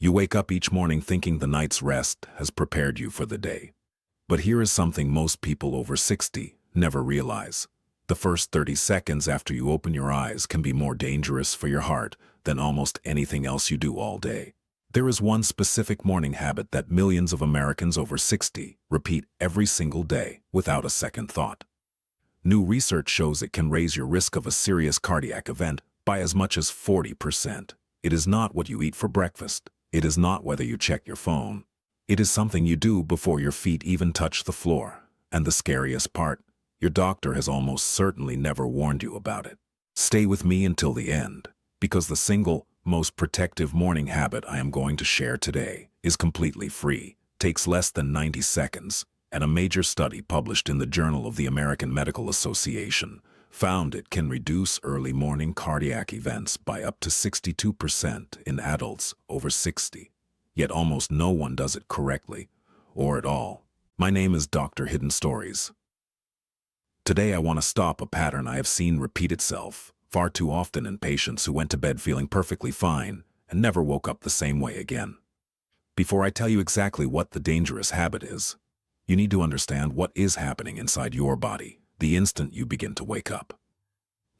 You wake up each morning thinking the night's rest has prepared you for the day. But here is something most people over 60 never realize. The first 30 seconds after you open your eyes can be more dangerous for your heart than almost anything else you do all day. There is one specific morning habit that millions of Americans over 60 repeat every single day without a second thought. New research shows it can raise your risk of a serious cardiac event by as much as 40%. It is not what you eat for breakfast. It is not whether you check your phone. It is something you do before your feet even touch the floor. And the scariest part, your doctor has almost certainly never warned you about it. Stay with me until the end, because the single most protective morning habit I am going to share today is completely free, takes less than 90 seconds, and a major study published in the Journal of the American Medical Association found it can reduce early morning cardiac events by up to 62% in adults over 60. Yet almost no one does it correctly, or at all. My name is Dr. Hidden Stories. Today I want to stop a pattern I have seen repeat itself far too often in patients who went to bed feeling perfectly fine and never woke up the same way again. Before I tell you exactly what the dangerous habit is, you need to understand what is happening inside your body the instant you begin to wake up.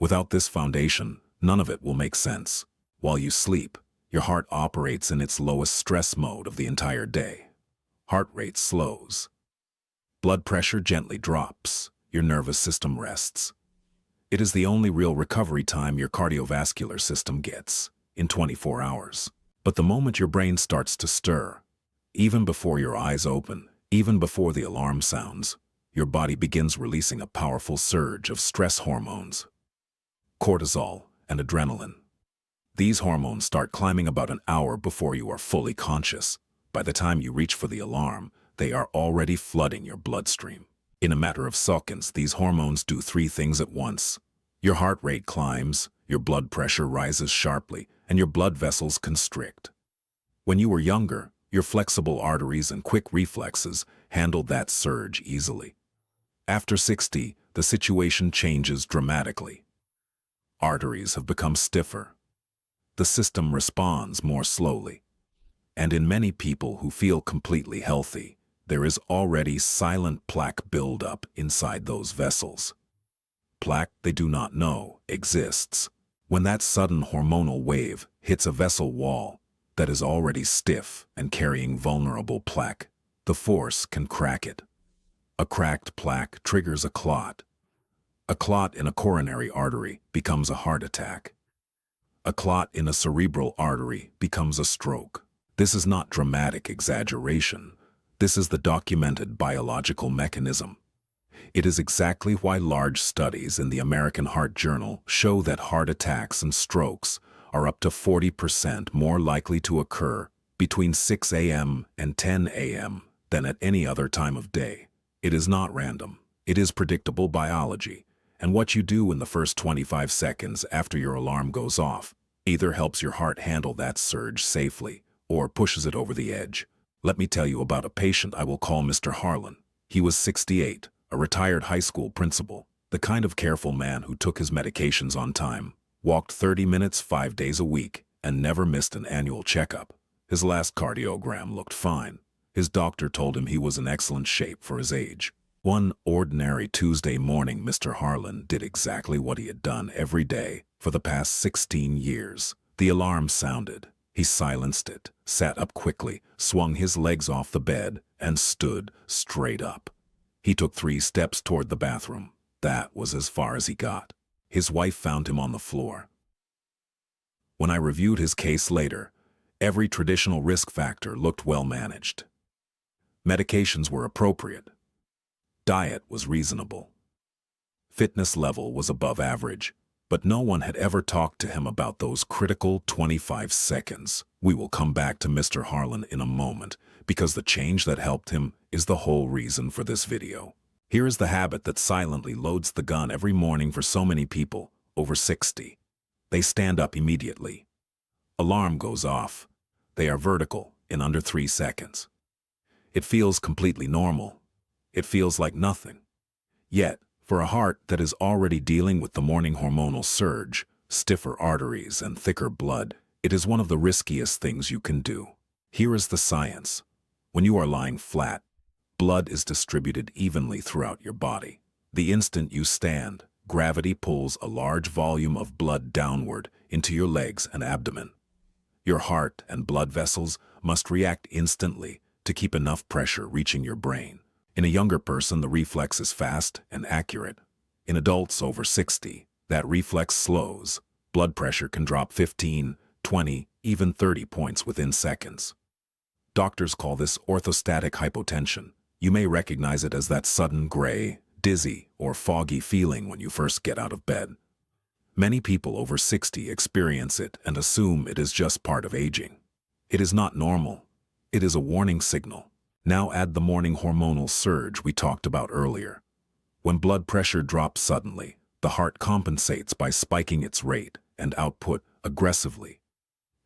Without this foundation, none of it will make sense. While you sleep, your heart operates in its lowest stress mode of the entire day. Heart rate slows. Blood pressure gently drops. Your nervous system rests. It is the only real recovery time your cardiovascular system gets, in 24 hours. But the moment your brain starts to stir, even before your eyes open, even before the alarm sounds, your body begins releasing a powerful surge of stress hormones, cortisol and adrenaline. These hormones start climbing about an hour before you are fully conscious. By the time you reach for the alarm, they are already flooding your bloodstream. In a matter of seconds, these hormones do three things at once. Your heart rate climbs, your blood pressure rises sharply, and your blood vessels constrict. When you were younger, your flexible arteries and quick reflexes handled that surge easily. After 60, the situation changes dramatically. Arteries have become stiffer. The system responds more slowly. And in many people who feel completely healthy, there is already silent plaque buildup inside those vessels. Plaque they do not know exists. When that sudden hormonal wave hits a vessel wall that is already stiff and carrying vulnerable plaque, the force can crack it. A cracked plaque triggers a clot. A clot in a coronary artery becomes a heart attack. A clot in a cerebral artery becomes a stroke. This is not dramatic exaggeration. This is the documented biological mechanism. It is exactly why large studies in the American Heart Journal show that heart attacks and strokes are up to 40% more likely to occur between 6 a.m. and 10 a.m. than at any other time of day. It is not random. It is predictable biology. And what you do in the first 25 seconds after your alarm goes off either helps your heart handle that surge safely or pushes it over the edge. Let me tell you about a patient I will call Mr. Harlan. He was 68, a retired high school principal, the kind of careful man who took his medications on time, walked 30 minutes 5 days a week, and never missed an annual checkup. His last cardiogram looked fine. His doctor told him he was in excellent shape for his age. One ordinary Tuesday morning, Mr. Harlan did exactly what he had done every day for the past 16 years. The alarm sounded. He silenced it, sat up quickly, swung his legs off the bed, and stood straight up. He took 3 steps toward the bathroom. That was as far as he got. His wife found him on the floor. When I reviewed his case later, every traditional risk factor looked well managed. Medications were appropriate. Diet was reasonable. Fitness level was above average, but no one had ever talked to him about those critical 25 seconds. We will come back to Mr. Harlan in a moment, because the change that helped him is the whole reason for this video. Here is the habit that silently loads the gun every morning for so many people over 60. They stand up immediately. Alarm goes off. They are vertical in under 3 seconds. It feels completely normal. It feels like nothing. Yet, for a heart that is already dealing with the morning hormonal surge, stiffer arteries, and thicker blood, it is one of the riskiest things you can do. Here is the science. When you are lying flat, blood is distributed evenly throughout your body. The instant you stand, gravity pulls a large volume of blood downward into your legs and abdomen. Your heart and blood vessels must react instantly to keep enough pressure reaching your brain. In a younger person, the reflex is fast and accurate. In adults over 60, that reflex slows. Blood pressure can drop 15, 20, even 30 points within seconds. Doctors call this orthostatic hypotension. You may recognize it as that sudden gray, dizzy, or foggy feeling when you first get out of bed. Many people over 60 experience it and assume it is just part of aging. It is not normal. It is a warning signal. Now add the morning hormonal surge we talked about earlier. When blood pressure drops suddenly, the heart compensates by spiking its rate and output aggressively.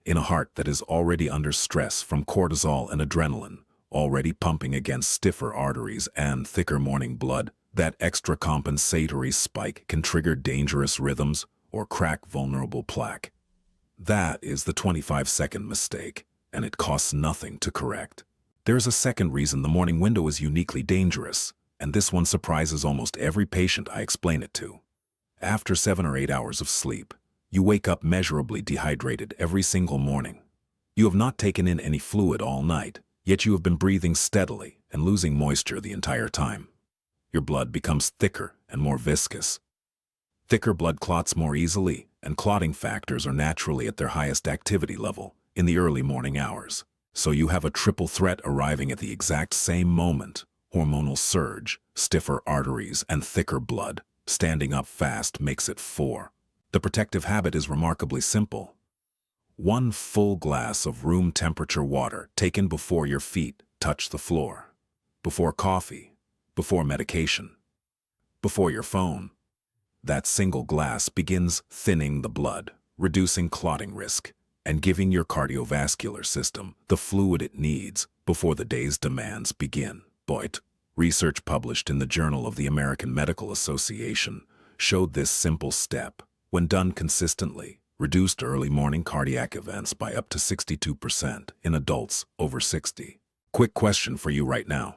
In a heart that is already under stress from cortisol and adrenaline, already pumping against stiffer arteries and thicker morning blood, that extra compensatory spike can trigger dangerous rhythms or crack vulnerable plaque. That is the 25-second mistake, and it costs nothing to correct. There is a second reason the morning window is uniquely dangerous, and this one surprises almost every patient I explain it to. After 7 or 8 hours of sleep, you wake up measurably dehydrated every single morning. You have not taken in any fluid all night, yet you have been breathing steadily and losing moisture the entire time. Your blood becomes thicker and more viscous. Thicker blood clots more easily, and clotting factors are naturally at their highest activity level in the early morning hours. So you have a triple threat arriving at the exact same moment: hormonal surge, stiffer arteries, and thicker blood. Standing up fast makes it 4. The protective habit is remarkably simple. 1 full glass of room temperature water taken before your feet touch the floor, before coffee, before medication, before your phone. That single glass begins thinning the blood, reducing clotting risk, and giving your cardiovascular system the fluid it needs before the day's demands begin. Research published in the Journal of the American Medical Association showed this simple step, when done consistently, reduced early morning cardiac events by up to 62% in adults over 60. Quick question for you right now.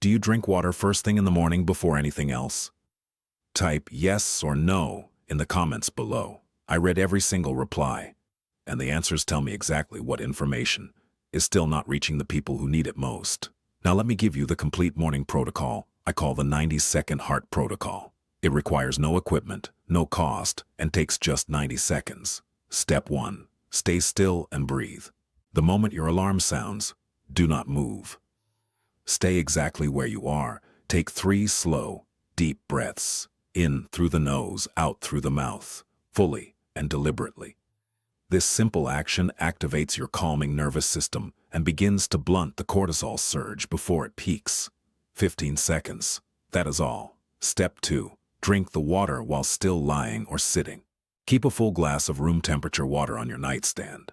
Do you drink water first thing in the morning before anything else? Type yes or no in the comments below. I read every single reply, and the answers tell me exactly what information is still not reaching the people who need it most. Now let me give you the complete morning protocol I call the 90-second heart protocol. It requires no equipment, no cost, and takes just 90 seconds. Step 1. Stay still and breathe. The moment your alarm sounds, do not move. Stay exactly where you are. Take 3 slow, deep breaths, in through the nose, out through the mouth, fully and deliberately. This simple action activates your calming nervous system and begins to blunt the cortisol surge before it peaks. 15 seconds. That is all. Step 2. Drink the water while still lying or sitting. Keep a full glass of room temperature water on your nightstand.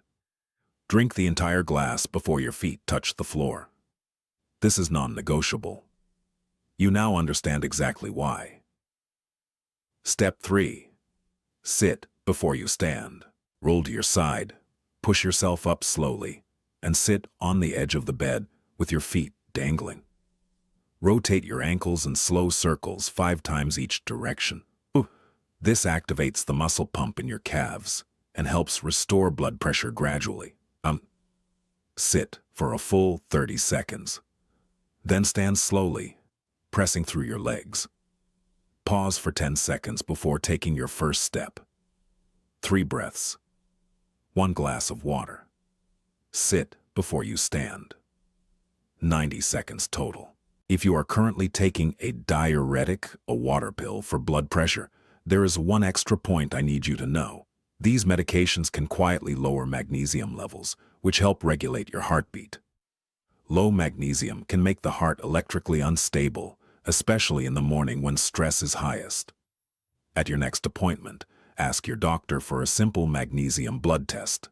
Drink the entire glass before your feet touch the floor. This is non-negotiable. You now understand exactly why. Step 3. Sit before you stand. Roll to your side, push yourself up slowly, and sit on the edge of the bed with your feet dangling. Rotate your ankles in slow circles 5 times each direction. This activates the muscle pump in your calves and helps restore blood pressure gradually. Sit for a full 30 seconds. Then stand slowly, pressing through your legs. Pause for 10 seconds before taking your first step. 3 breaths. 1 glass of water. Sit before you stand. 90 seconds total. If you are currently taking a diuretic, a water pill for blood pressure, there is one extra point I need you to know. These medications can quietly lower magnesium levels, which help regulate your heartbeat. Low magnesium can make the heart electrically unstable, especially in the morning when stress is highest. At your next appointment, ask your doctor for a simple magnesium blood test.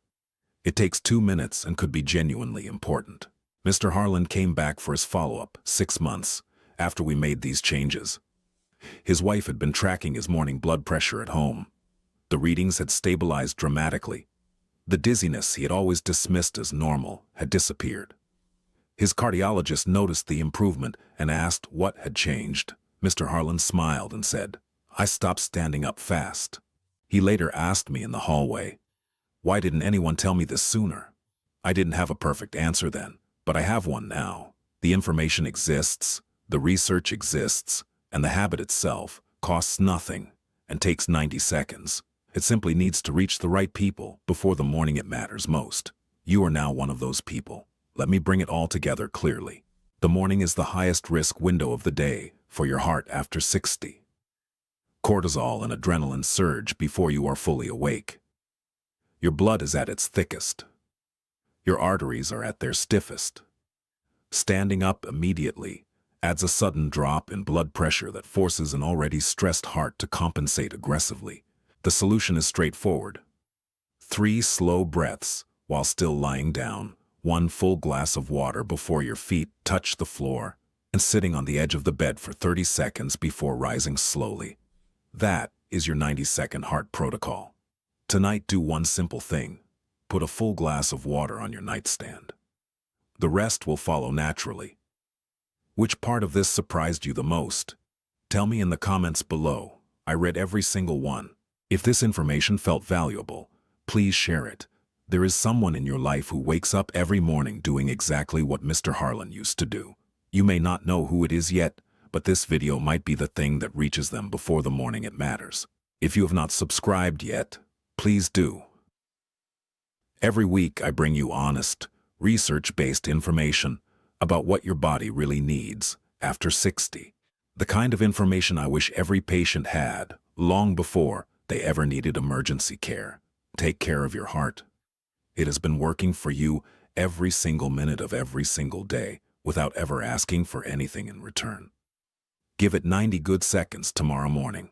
It takes 2 minutes and could be genuinely important. Mr. Harlan came back for his follow-up 6 months after we made these changes. His wife had been tracking his morning blood pressure at home. The readings had stabilized dramatically. The dizziness he had always dismissed as normal had disappeared. His cardiologist noticed the improvement and asked what had changed. Mr. Harlan smiled and said, "I stopped standing up fast." He later asked me in the hallway, "Why didn't anyone tell me this sooner?" I didn't have a perfect answer then, but I have one now. The information exists, the research exists, and the habit itself costs nothing and takes 90 seconds. It simply needs to reach the right people before the morning it matters most. You are now one of those people. Let me bring it all together clearly. The morning is the highest risk window of the day for your heart after 60. Cortisol and adrenaline surge before you are fully awake. Your blood is at its thickest. Your arteries are at their stiffest. Standing up immediately adds a sudden drop in blood pressure that forces an already stressed heart to compensate aggressively. The solution is straightforward. 3 slow breaths while still lying down, 1 full glass of water before your feet touch the floor, and sitting on the edge of the bed for 30 seconds before rising slowly. That is your 90-second heart protocol. Tonight, do one simple thing. Put a full glass of water on your nightstand. The rest will follow naturally. Which part of this surprised you the most? Tell me in the comments below. I read every single one. If this information felt valuable, please share it. There is someone in your life who wakes up every morning doing exactly what Mr. Harlan used to do. You may not know who it is yet, but this video might be the thing that reaches them before the morning it matters. If you have not subscribed yet, please do. Every week I bring you honest, research-based information about what your body really needs after 60. The kind of information I wish every patient had long before they ever needed emergency care. Take care of your heart. It has been working for you every single minute of every single day without ever asking for anything in return. Give it 90 good seconds tomorrow morning.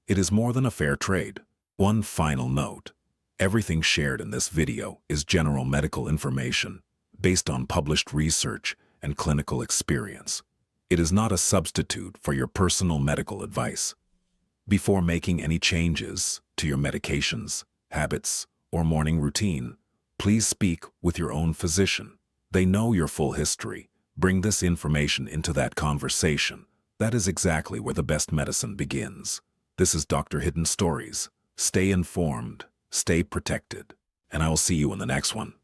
It is more than a fair trade. One final note. Everything shared in this video is general medical information based on published research and clinical experience. It is not a substitute for your personal medical advice. Before making any changes to your medications, habits, or morning routine, please speak with your own physician. They know your full history. Bring this information into that conversation. That is exactly where the best medicine begins. This is Dr. Hidden Stories. Stay informed, stay protected, and I will see you in the next one.